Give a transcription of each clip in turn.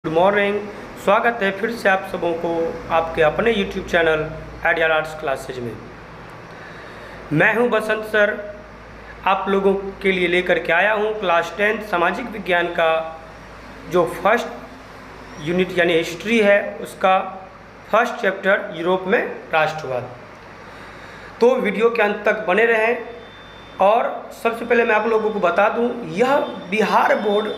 Good morning. स्वागत है फिर से आप सबों को आपके अपने YouTube channel ideal arts classes में। मैं हूं बसंत सर, आप लोगों के लिए लेकर के आया हूं क्लास 10 सामाजिक विज्ञान का जो फर्स्ट यूनिट यानी हिस्ट्री है उसका फर्स्ट चैप्टर यूरोप में राष्ट्रवाद। तो वीडियो के अंत तक बने रहें। और सबसे पहले मैं आप लोगों को बता दूं, यह बिहार बोर्ड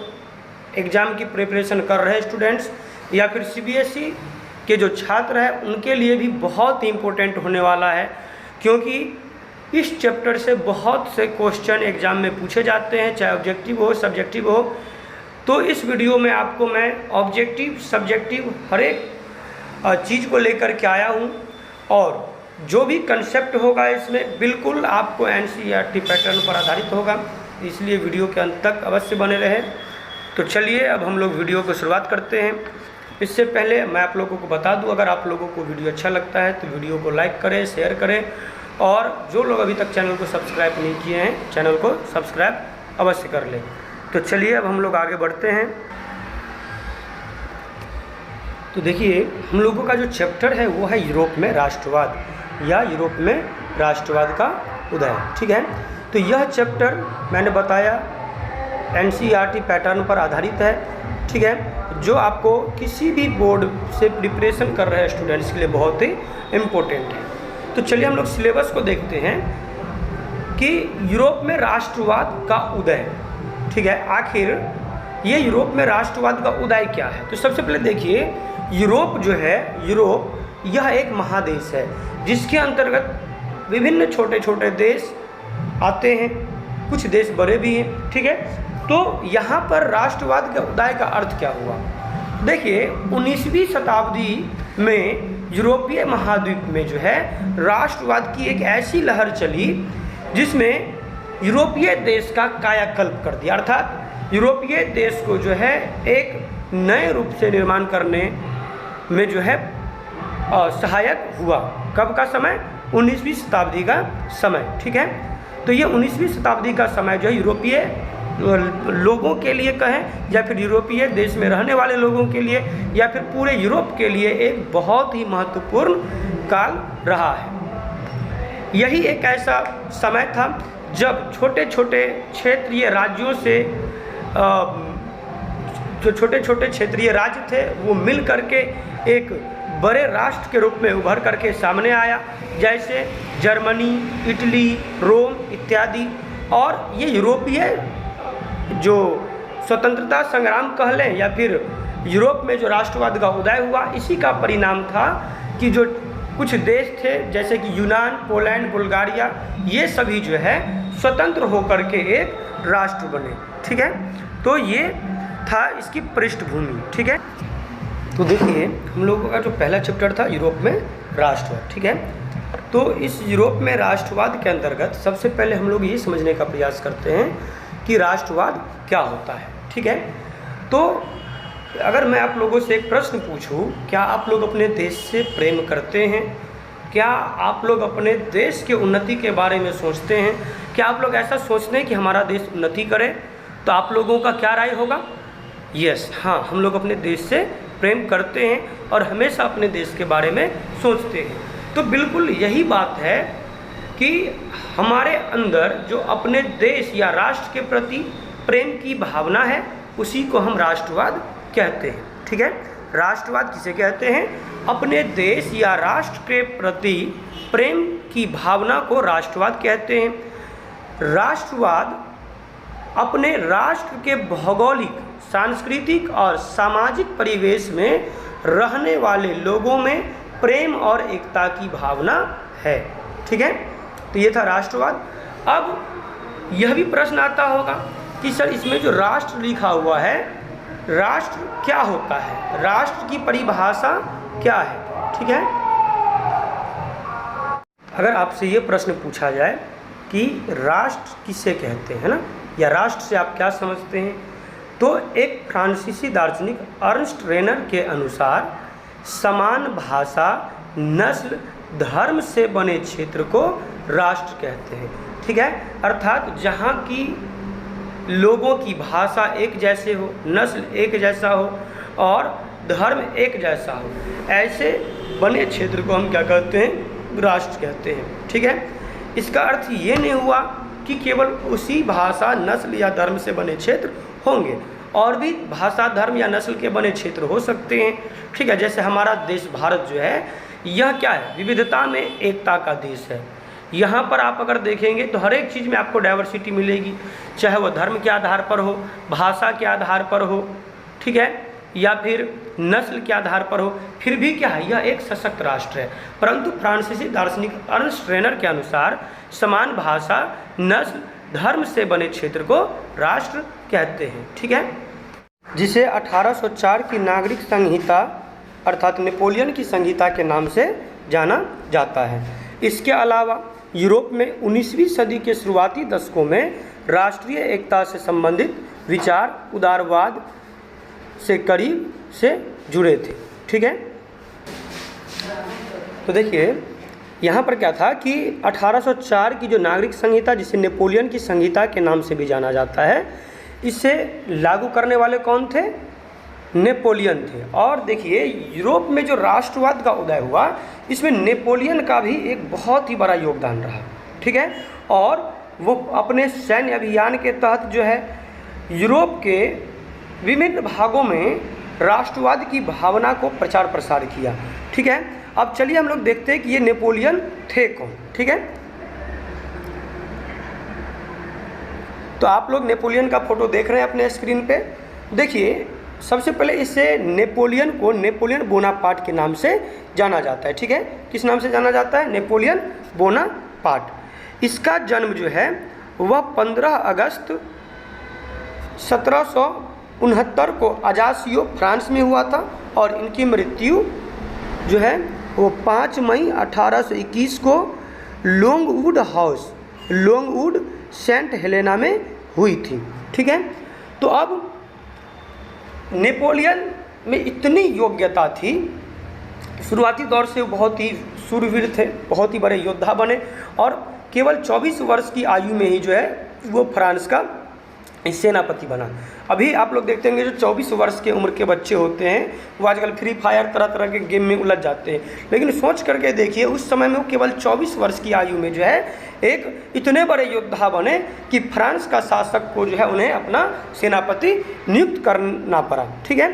एग्ज़ाम की प्रिपरेशन कर रहे स्टूडेंट्स या फिर CBSE के जो छात्र हैं उनके लिए भी बहुत ही इम्पोर्टेंट होने वाला है, क्योंकि इस चैप्टर से बहुत से क्वेश्चन एग्ज़ाम में पूछे जाते हैं, चाहे ऑब्जेक्टिव हो सब्जेक्टिव हो। तो इस वीडियो में आपको मैं ऑब्जेक्टिव सब्जेक्टिव हर एक चीज़ को लेकर के आया हूँ, और जो भी कंसेप्ट होगा इसमें बिल्कुल आपको NCERT पैटर्न पर आधारित होगा, इसलिए वीडियो के अंत तक अवश्य बने रहे। तो चलिए अब हम लोग वीडियो को शुरुआत करते हैं। इससे पहले मैं आप लोगों को बता दूं, अगर आप लोगों को वीडियो अच्छा लगता है तो वीडियो को लाइक करें, शेयर करें, और जो लोग अभी तक चैनल को सब्सक्राइब नहीं किए हैं चैनल को सब्सक्राइब अवश्य कर लें। तो चलिए अब हम लोग आगे बढ़ते हैं। तो देखिए, हम लोगों का जो चैप्टर है वो है यूरोप में राष्ट्रवाद या यूरोप में राष्ट्रवाद का उदय। ठीक है, तो यह चैप्टर मैंने बताया NCERT पैटर्न पर आधारित है। ठीक है, जो आपको किसी भी बोर्ड से प्रिपरेशन कर रहे स्टूडेंट्स के लिए बहुत ही इम्पोर्टेंट है। तो चलिए हम लोग सिलेबस को देखते हैं कि यूरोप में राष्ट्रवाद का उदय। ठीक है, आखिर ये यूरोप में राष्ट्रवाद का उदय क्या है। तो सबसे पहले देखिए, यूरोप जो है, यूरोप यह एक महादेश है जिसके अंतर्गत विभिन्न छोटे छोटे देश आते हैं, कुछ देश बड़े भी हैं। ठीक है, तो यहाँ पर राष्ट्रवाद के उदय का अर्थ क्या हुआ। देखिए, 19वीं शताब्दी में यूरोपीय महाद्वीप में जो है राष्ट्रवाद की एक ऐसी लहर चली जिसमें यूरोपीय देश का कायाकल्प कर दिया, अर्थात यूरोपीय देश को जो है एक नए रूप से निर्माण करने में जो है सहायक हुआ। कब का समय? 19वीं शताब्दी का समय। ठीक है, तो ये 19वीं शताब्दी का समय जो है यूरोपीय लोगों के लिए कहें या फिर यूरोपीय देश में रहने वाले लोगों के लिए या फिर पूरे यूरोप के लिए एक बहुत ही महत्वपूर्ण काल रहा है। यही एक ऐसा समय था जब छोटे छोटे क्षेत्रीय राज्यों से जो छोटे छोटे क्षेत्रीय राज्य थे वो मिल करके एक बड़े राष्ट्र के रूप में उभर करके सामने आया, जैसे जर्मनी, इटली, रोम इत्यादि। और ये यूरोपीय जो स्वतंत्रता संग्राम कह लें या फिर यूरोप में जो राष्ट्रवाद का उदय हुआ, इसी का परिणाम था कि जो कुछ देश थे जैसे कि यूनान, पोलैंड, बुल्गारिया, ये सभी जो है स्वतंत्र होकर के एक राष्ट्र बने। ठीक है, तो ये था इसकी पृष्ठभूमि। ठीक है, तो देखिए, हम लोगों का जो पहला चैप्टर था यूरोप में राष्ट्रवाद। ठीक है, तो इस यूरोप में राष्ट्रवाद के अंतर्गत सबसे पहले हम लोग ये समझने का प्रयास करते हैं कि राष्ट्रवाद क्या होता है। ठीक है, तो अगर मैं आप लोगों से एक प्रश्न पूछूं, क्या आप लोग अपने देश से प्रेम करते हैं? क्या आप लोग अपने देश के उन्नति के बारे में सोचते हैं? क्या आप लोग ऐसा सोचते हैं कि हमारा देश उन्नति करे? तो आप लोगों का क्या राय होगा? यस, हाँ, हम लोग अपने देश से प्रेम करते हैं और हमेशा अपने देश के बारे में सोचते हैं। तो बिल्कुल यही बात है कि हमारे अंदर जो अपने देश या राष्ट्र के प्रति प्रेम की भावना है उसी को हम राष्ट्रवाद कहते हैं। ठीक है, राष्ट्रवाद किसे कहते हैं? अपने देश या राष्ट्र के प्रति प्रेम की भावना को राष्ट्रवाद कहते हैं। राष्ट्रवाद अपने राष्ट्र के भौगोलिक, सांस्कृतिक और सामाजिक परिवेश में रहने वाले लोगों में प्रेम और एकता की भावना है। ठीक है, तो ये था राष्ट्रवाद। अब यह भी प्रश्न आता होगा कि सर इसमें जो राष्ट्र लिखा हुआ है, राष्ट्र क्या होता है? राष्ट्र की परिभाषा क्या है? ठीक है, अगर आपसे ये प्रश्न पूछा जाए कि राष्ट्र किसे कहते हैं ना, या राष्ट्र से आप क्या समझते हैं, तो एक फ्रांसीसी दार्शनिक अर्नस्ट रेनर के अनुसार समान भाषा, नस्ल, धर्म से बने क्षेत्र को राष्ट्र कहते हैं। ठीक है, अर्थात जहाँ की लोगों की भाषा एक जैसे हो, नस्ल एक जैसा हो और धर्म एक जैसा हो, ऐसे बने क्षेत्र को हम क्या कहते हैं, राष्ट्र कहते हैं। ठीक है, इसका अर्थ ये नहीं हुआ कि केवल उसी भाषा, नस्ल या धर्म से बने क्षेत्र होंगे, और भी भाषा, धर्म या नस्ल के बने क्षेत्र हो सकते हैं। ठीक है, जैसे हमारा देश भारत जो है, यह क्या है, विविधता में एकता का देश है। यहाँ पर आप अगर देखेंगे तो हर एक चीज़ में आपको डाइवर्सिटी मिलेगी, चाहे वो धर्म के आधार पर हो, भाषा के आधार पर हो, ठीक है, या फिर नस्ल के आधार पर हो, फिर भी क्या है, यह एक सशक्त राष्ट्र है। परंतु फ्रांसीसी दार्शनिक अर्नस्ट रेनर के अनुसार समान भाषा, नस्ल, धर्म से बने क्षेत्र को राष्ट्र कहते हैं। ठीक है, जिसे 1804 की नागरिक संहिता अर्थात नेपोलियन की संहिता के नाम से जाना जाता है। इसके अलावा यूरोप में 19वीं सदी के शुरुआती दशकों में राष्ट्रीय एकता से संबंधित विचार उदारवाद से करीब से जुड़े थे। ठीक है, तो देखिए यहाँ पर क्या था कि 1804 की जो नागरिक संहिता, जिसे नेपोलियन की संहिता के नाम से भी जाना जाता है, इसे लागू करने वाले कौन थे, नेपोलियन थे। और देखिए यूरोप में जो राष्ट्रवाद का उदय हुआ, इसमें नेपोलियन का भी एक बहुत ही बड़ा योगदान रहा। ठीक है, और वो अपने सैन्य अभियान के तहत जो है यूरोप के विभिन्न भागों में राष्ट्रवाद की भावना को प्रचार प्रसार किया। ठीक है, अब चलिए हम लोग देखते हैं कि ये नेपोलियन थे कौन। ठीक है, तो आप लोग नेपोलियन का फोटो देख रहे हैं अपने स्क्रीन पे। देखिए सबसे पहले इसे नेपोलियन को नेपोलियन बोनापार्ट के नाम से जाना जाता है। ठीक है, किस नाम से जाना जाता है, नेपोलियन बोनापार्ट। इसका जन्म जो है वह 15 अगस्त 1769 को अजासियो फ्रांस में हुआ था, और इनकी मृत्यु जो है वो 5 मई 1821 को Longwood House, Longwood Saint Helena में हुई थी। ठीक है, तो अब नेपोलियन में इतनी योग्यता थी, शुरुआती दौर से बहुत ही शूरवीर थे, बहुत ही बड़े योद्धा बने, और केवल 24 वर्ष की आयु में ही जो है वो फ्रांस का सेनापति बना। अभी आप लोग देखते होंगे जो 24 वर्ष के उम्र के बच्चे होते हैं वो आजकल फ्री फायर तरह तरह के गेम में उलझ जाते हैं, लेकिन सोच करके देखिए उस समय में वो केवल 24 वर्ष की आयु में जो है एक इतने बड़े योद्धा बने कि फ्रांस का शासक को जो है उन्हें अपना सेनापति नियुक्त करना पड़ा। ठीक है,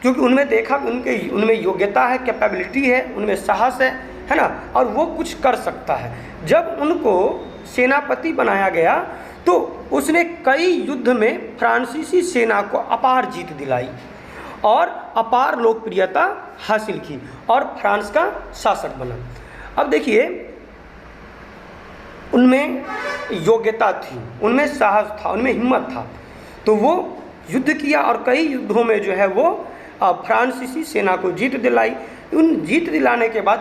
क्योंकि उनमें देखा उनमें योग्यता है, कैपेबिलिटी है, उनमें साहस है ना, और वो कुछ कर सकता है। जब उनको सेनापति बनाया गया तो उसने कई युद्ध में फ्रांसीसी सेना को अपार जीत दिलाई और अपार लोकप्रियता हासिल की और फ्रांस का शासक बना। अब देखिए उनमें योग्यता थी, उनमें साहस था, उनमें हिम्मत था, तो वो युद्ध किया और कई युद्धों में जो है वो फ्रांसीसी सेना को जीत दिलाई। उन जीत दिलाने के बाद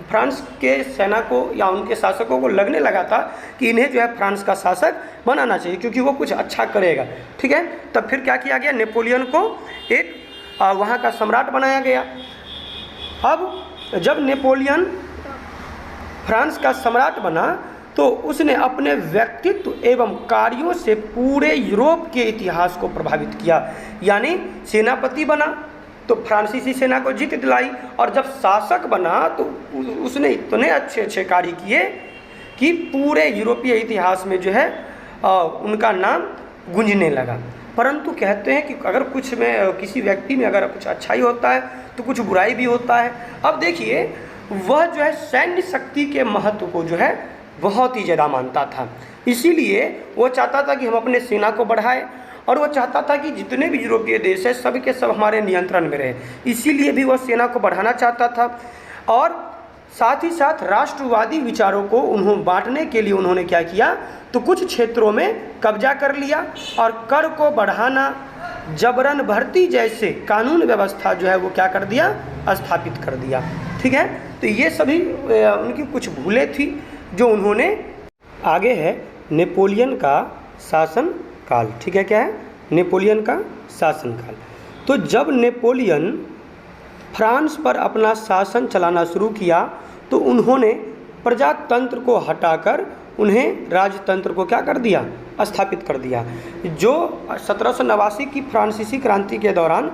फ्रांस के सेना को या उनके शासकों को लगने लगा था कि इन्हें जो है फ्रांस का शासक बनाना चाहिए क्योंकि वो कुछ अच्छा करेगा। ठीक है, तब फिर क्या किया गया, नेपोलियन को एक वहाँ का सम्राट बनाया गया। अब जब नेपोलियन फ्रांस का सम्राट बना तो उसने अपने व्यक्तित्व एवं कार्यों से पूरे यूरोप के इतिहास को प्रभावित किया। यानी सेनापति बना तो फ्रांसीसी सेना को जीत दिलाई, और जब शासक बना तो उसने इतने अच्छे अच्छे कार्य किए कि पूरे यूरोपीय इतिहास में जो है उनका नाम गूंजने लगा। परंतु कहते हैं कि अगर कुछ में किसी व्यक्ति में अगर कुछ अच्छाई होता है तो कुछ बुराई भी होता है। अब देखिए वह जो है सैन्य शक्ति के महत्व को जो है बहुत ही ज़्यादा मानता था, इसीलिए वो चाहता था कि हम अपने सेना को बढ़ाएं, और वो चाहता था कि जितने भी यूरोपीय देश हैं सब के सब हमारे नियंत्रण में रहे, इसीलिए भी वह सेना को बढ़ाना चाहता था। और साथ ही साथ राष्ट्रवादी विचारों को उन्होंने बांटने के लिए उन्होंने क्या किया, तो कुछ क्षेत्रों में कब्जा कर लिया और कर को बढ़ाना, जबरन भर्ती जैसे कानून व्यवस्था जो है वो क्या कर दिया, स्थापित कर दिया। ठीक है, तो ये सभी उनकी कुछ भूलें थी जो उन्होंने। आगे है नेपोलियन का शासन काल। ठीक है, क्या है, नेपोलियन का शासनकाल। तो जब नेपोलियन फ्रांस पर अपना शासन चलाना शुरू किया तो उन्होंने प्रजातंत्र को हटाकर उन्हें राजतंत्र को क्या कर दिया, स्थापित कर दिया। जो 1789 की फ्रांसीसी क्रांति के दौरान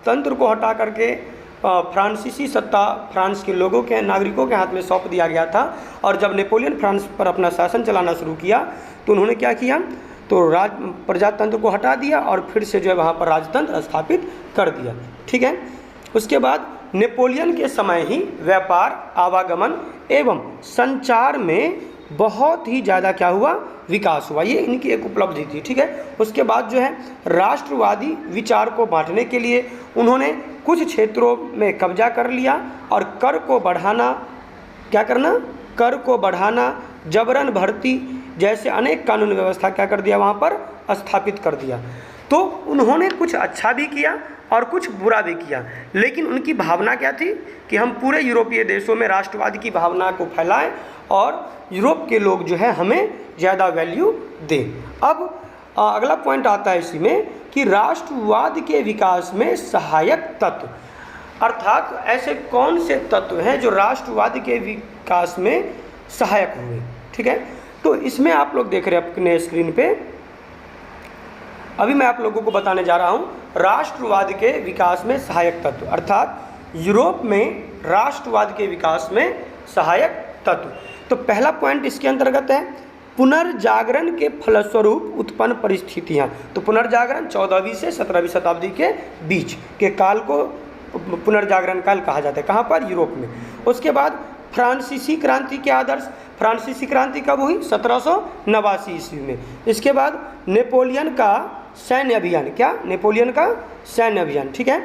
तंत्र को हटा करके फ्रांसीसी सत्ता फ्रांस के लोगों के नागरिकों के हाथ में सौंप दिया गया था। और जब नेपोलियन फ्रांस पर अपना शासन चलाना शुरू किया तो उन्होंने क्या किया, तो प्रजातंत्र को हटा दिया और फिर से जो है वहाँ पर राजतंत्र स्थापित कर दिया। ठीक है। उसके बाद नेपोलियन के समय ही व्यापार, आवागमन एवं संचार में बहुत ही ज़्यादा क्या हुआ, विकास हुआ। ये इनकी एक उपलब्धि थी। ठीक है। उसके बाद जो है राष्ट्रवादी विचार को बांटने के लिए उन्होंने कुछ क्षेत्रों में कब्जा कर लिया और कर को बढ़ाना, क्या करना, कर को बढ़ाना, जबरन भर्ती जैसे अनेक कानून व्यवस्था क्या कर दिया, वहाँ पर स्थापित कर दिया। तो उन्होंने कुछ अच्छा भी किया और कुछ बुरा भी किया, लेकिन उनकी भावना क्या थी कि हम पूरे यूरोपीय देशों में राष्ट्रवाद की भावना को फैलाएं और यूरोप के लोग जो है हमें ज़्यादा वैल्यू दें। अब अगला पॉइंट आता है इसी में कि राष्ट्रवाद के विकास में सहायक तत्व, अर्थात ऐसे कौन से तत्व हैं जो राष्ट्रवाद के विकास में सहायक हुए। ठीक है। तो इसमें आप लोग देख रहे हैं अपने स्क्रीन पे, अभी मैं आप लोगों को बताने जा रहा हूँ राष्ट्रवाद के विकास में सहायक तत्व, अर्थात यूरोप में राष्ट्रवाद के विकास में सहायक तत्व। तो पहला पॉइंट इसके अंतर्गत है पुनर्जागरण के फलस्वरूप उत्पन्न परिस्थितियाँ। तो पुनर्जागरण 14वीं से 17वीं शताब्दी के बीच के काल को पुनर्जागरण काल कहा जाता है। कहाँ पर, यूरोप में। उसके बाद फ्रांसीसी क्रांति के आदर्श, फ्रांसीसी क्रांति कब हुई, 1789 ईस्वी में। इसके बाद नेपोलियन का सैन्य अभियान, क्या, नेपोलियन का सैन्य अभियान। ठीक है।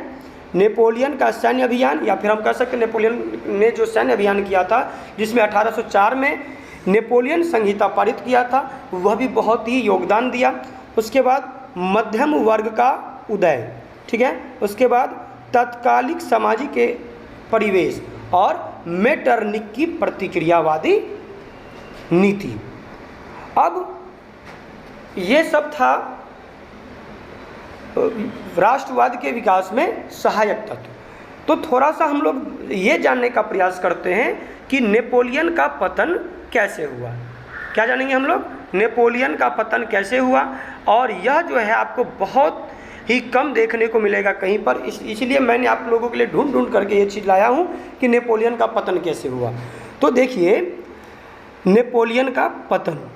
नेपोलियन का सैन्य अभियान, या फिर हम कह सकते हैं नेपोलियन ने जो सैन्य अभियान किया था जिसमें 1804 में नेपोलियन संहिता पारित किया था, वह भी बहुत ही योगदान दिया। उसके बाद मध्यम वर्ग का उदय। ठीक है। उसके बाद तत्कालिक सामाजिक के परिवेश और मेटरनिक की प्रतिक्रियावादी नीति। अब ये सब था राष्ट्रवाद के विकास में सहायक तत्व। तो थोड़ा सा हम लोग ये जानने का प्रयास करते हैं कि नेपोलियन का पतन कैसे हुआ। क्या जानेंगे हम लोग, नेपोलियन का पतन कैसे हुआ। और यह जो है आपको बहुत ही कम देखने को मिलेगा कहीं पर, इसलिए मैंने आप लोगों के लिए ढूंढ करके ये चीज़ लाया हूँ कि नेपोलियन का पतन कैसे हुआ। तो देखिए नेपोलियन का पतन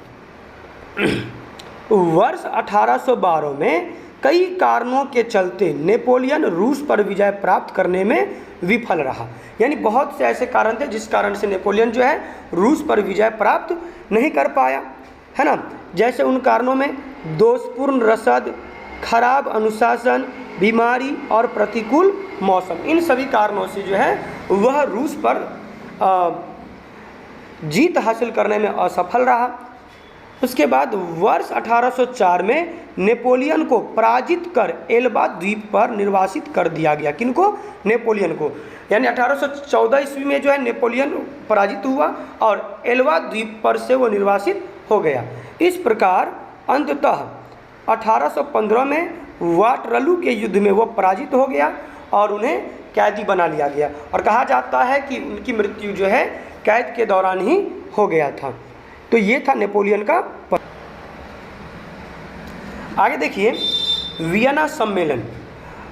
वर्ष 1812 में कई कारणों के चलते नेपोलियन रूस पर विजय प्राप्त करने में विफल रहा। यानी बहुत से ऐसे कारण थे जिस कारण से नेपोलियन जो है रूस पर विजय प्राप्त नहीं कर पाया, है ना। जैसे उन कारणों में दोषपूर्ण रसद, खराब अनुशासन, बीमारी और प्रतिकूल मौसम, इन सभी कारणों से जो है वह रूस पर जीत हासिल करने में असफल रहा। उसके बाद वर्ष 1804 में नेपोलियन को पराजित कर एल्बा द्वीप पर निर्वासित कर दिया गया। किनको, नेपोलियन को। यानी 1814 ईस्वी में जो है नेपोलियन पराजित हुआ और एल्बा द्वीप पर से वो निर्वासित हो गया। इस प्रकार अंततः 1815 में वाटरलू के युद्ध में वो पराजित हो गया और उन्हें कैदी बना लिया गया। और कहा जाता है कि उनकी मृत्यु जो है कैद के दौरान ही हो गया था। तो ये था नेपोलियन का पतन। आगे देखिए वियना सम्मेलन।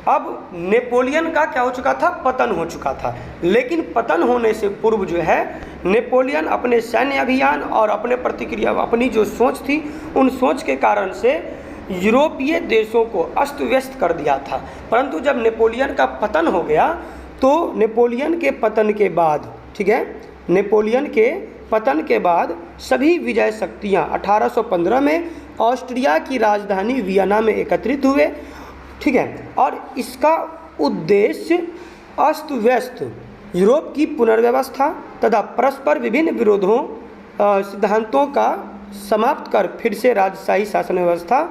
अब नेपोलियन का क्या हो चुका था, पतन हो चुका था। लेकिन पतन होने से पूर्व जो है नेपोलियन अपने सैन्य अभियान और अपने प्रतिक्रिया, अपनी जो सोच थी, उन सोच के कारण से यूरोपीय देशों को अस्त व्यस्त कर दिया था। परंतु जब नेपोलियन का पतन हो गया तो नेपोलियन के पतन के बाद, ठीक है, नेपोलियन के पतन के बाद सभी विजय शक्तियाँ 1815 में ऑस्ट्रिया की राजधानी वियना में एकत्रित हुए। ठीक है। और इसका उद्देश्य अस्त व्यस्त यूरोप की पुनर्व्यवस्था तथा परस्पर विभिन्न विरोधों सिद्धांतों का समाप्त कर फिर से राजशाही शासन व्यवस्था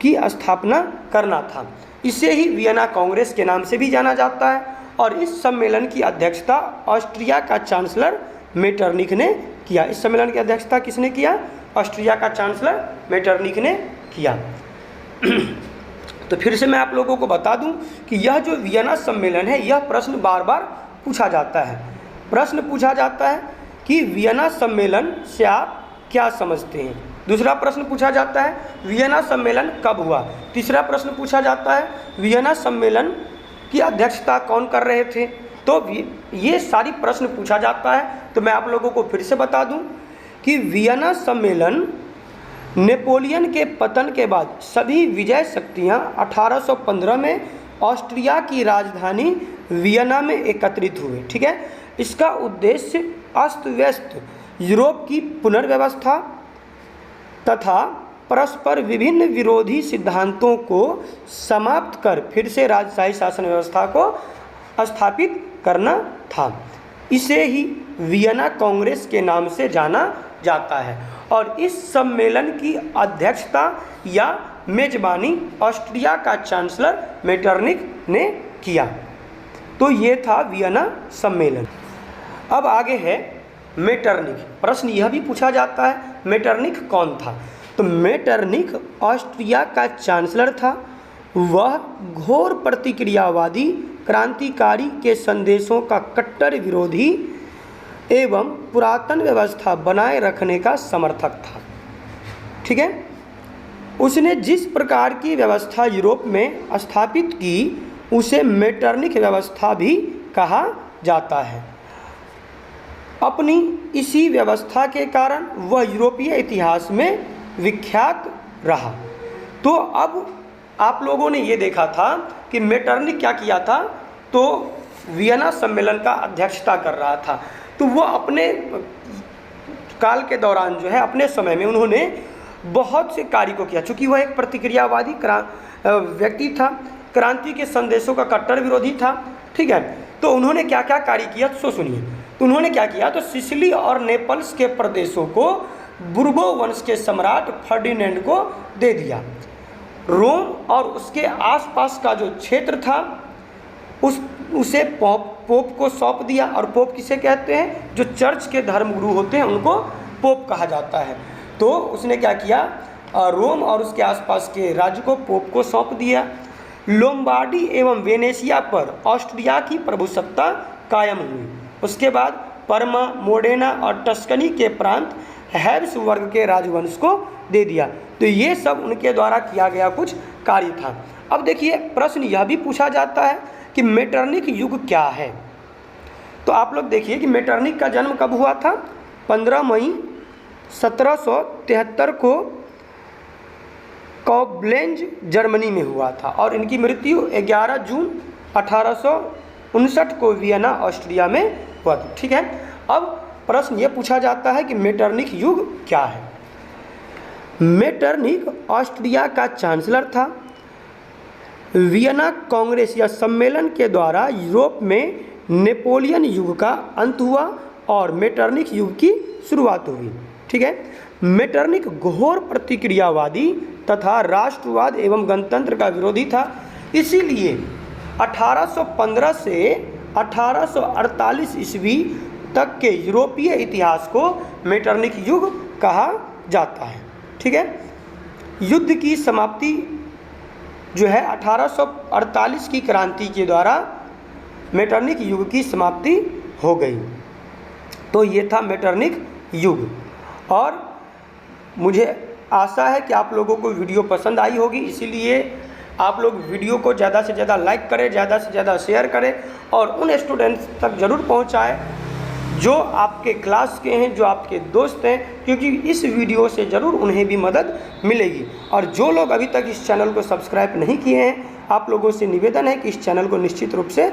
की स्थापना करना था। इसे ही वियना कांग्रेस के नाम से भी जाना जाता है। और इस सम्मेलन की अध्यक्षता ऑस्ट्रिया का चांसलर मेटरनिख ने किया। इस सम्मेलन की अध्यक्षता किसने किया, ऑस्ट्रिया का चांसलर मेटरनिख ने किया। तो फिर से मैं आप लोगों को बता दूं कि यह जो वियना सम्मेलन है, यह प्रश्न बार बार पूछा जाता है। प्रश्न पूछा जाता है कि वियना सम्मेलन से आप क्या समझते हैं। दूसरा प्रश्न पूछा जाता है वियना सम्मेलन कब हुआ। तीसरा प्रश्न पूछा जाता है वियना सम्मेलन की अध्यक्षता कौन कर रहे थे। तो ये सारी प्रश्न पूछा जाता है। तो मैं आप लोगों को फिर से बता दूं कि वियना सम्मेलन नेपोलियन के पतन के बाद सभी विजय शक्तियां 1815 में ऑस्ट्रिया की राजधानी वियना में एकत्रित हुए। ठीक है, इसका उद्देश्य अस्त व्यस्त यूरोप की पुनर्व्यवस्था तथा परस्पर विभिन्न विरोधी सिद्धांतों को समाप्त कर फिर से राजशाही शासन व्यवस्था को स्थापित करना था। इसे ही वियना कांग्रेस के नाम से जाना जाता है। और इस सम्मेलन की अध्यक्षता या मेजबानी ऑस्ट्रिया का चांसलर मेटरनिख ने किया। तो ये था वियना सम्मेलन। अब आगे है मेटरनिख। प्रश्न यह भी पूछा जाता है मेटरनिख कौन था। तो मेटरनिख ऑस्ट्रिया का चांसलर था। वह घोर प्रतिक्रियावादी क्रांतिकारी के संदेशों का कट्टर विरोधी एवं पुरातन व्यवस्था बनाए रखने का समर्थक था। ठीक है, उसने जिस प्रकार की व्यवस्था यूरोप में स्थापित की उसे मेटरनिख व्यवस्था भी कहा जाता है। अपनी इसी व्यवस्था के कारण वह यूरोपीय इतिहास में विख्यात रहा। तो अब आप लोगों ने ये देखा था कि मेटरनिख क्या किया था, तो वियना सम्मेलन का अध्यक्षता कर रहा था। तो वह अपने काल के दौरान जो है अपने समय में उन्होंने बहुत से कार्य को किया। चूँकि वह एक प्रतिक्रियावादी व्यक्ति था, क्रांति के संदेशों का कट्टर विरोधी था। ठीक है, तो उन्होंने क्या क्या कार्य किया सो सुनिए। तो उन्होंने क्या किया, तो सिसिली और नेपल्स के प्रदेशों को बुर्बो वंश के सम्राट फर्डिनेंड को दे दिया। रोम और उसके आसपास का जो क्षेत्र था उसे पोप को सौंप दिया। और पोप किसे कहते हैं, जो चर्च के धर्मगुरु होते हैं उनको पोप कहा जाता है। तो उसने क्या किया, रोम और उसके आसपास के राज्य को पोप को सौंप दिया। लोम्बार्डी एवं वेनेशिया पर ऑस्ट्रिया की प्रभुसत्ता कायम हुई। उसके बाद परमा, मोडेना और टस्कनी के प्रांत हैब्स वर्ग के राजवंश को दे दिया। तो ये सब उनके द्वारा किया गया कुछ कार्य था। अब देखिए प्रश्न यह भी पूछा जाता है कि मेटरनिख युग क्या है। तो आप लोग देखिए कि मेटरनिख का जन्म कब हुआ था। 15 मई 1773 को कॉब्लेंज जर्मनी में हुआ था और इनकी मृत्यु 11 जून 1859 को वियना ऑस्ट्रिया में हुआ था। ठीक है, अब प्रश्न ये पूछा जाता है कि मेटरनिख युग क्या है। मेटरनिख ऑस्ट्रिया का चांसलर था। वियना कांग्रेस या सम्मेलन के द्वारा यूरोप में नेपोलियन युग का अंत हुआ और मेटरनिख युग की शुरुआत हुई। ठीक है, मेटरनिख घोर प्रतिक्रियावादी तथा राष्ट्रवाद एवं गणतंत्र का विरोधी था। इसीलिए 1815 से 1848 ईस्वी तक के यूरोपीय इतिहास को मेटरनिख युग कहा जाता है। ठीक है, युद्ध की समाप्ति जो है 1848 की क्रांति के द्वारा मेटरनिख युग की समाप्ति हो गई। तो ये था मेटरनिख युग। और मुझे आशा है कि आप लोगों को वीडियो पसंद आई होगी, इसीलिए आप लोग वीडियो को ज़्यादा से ज़्यादा लाइक करें, ज़्यादा से ज़्यादा शेयर करें और उन स्टूडेंट्स तक ज़रूर पहुंचाएं जो आपके क्लास के हैं, जो आपके दोस्त हैं, क्योंकि इस वीडियो से ज़रूर उन्हें भी मदद मिलेगी। और जो लोग अभी तक इस चैनल को सब्सक्राइब नहीं किए हैं, आप लोगों से निवेदन है कि इस चैनल को निश्चित रूप से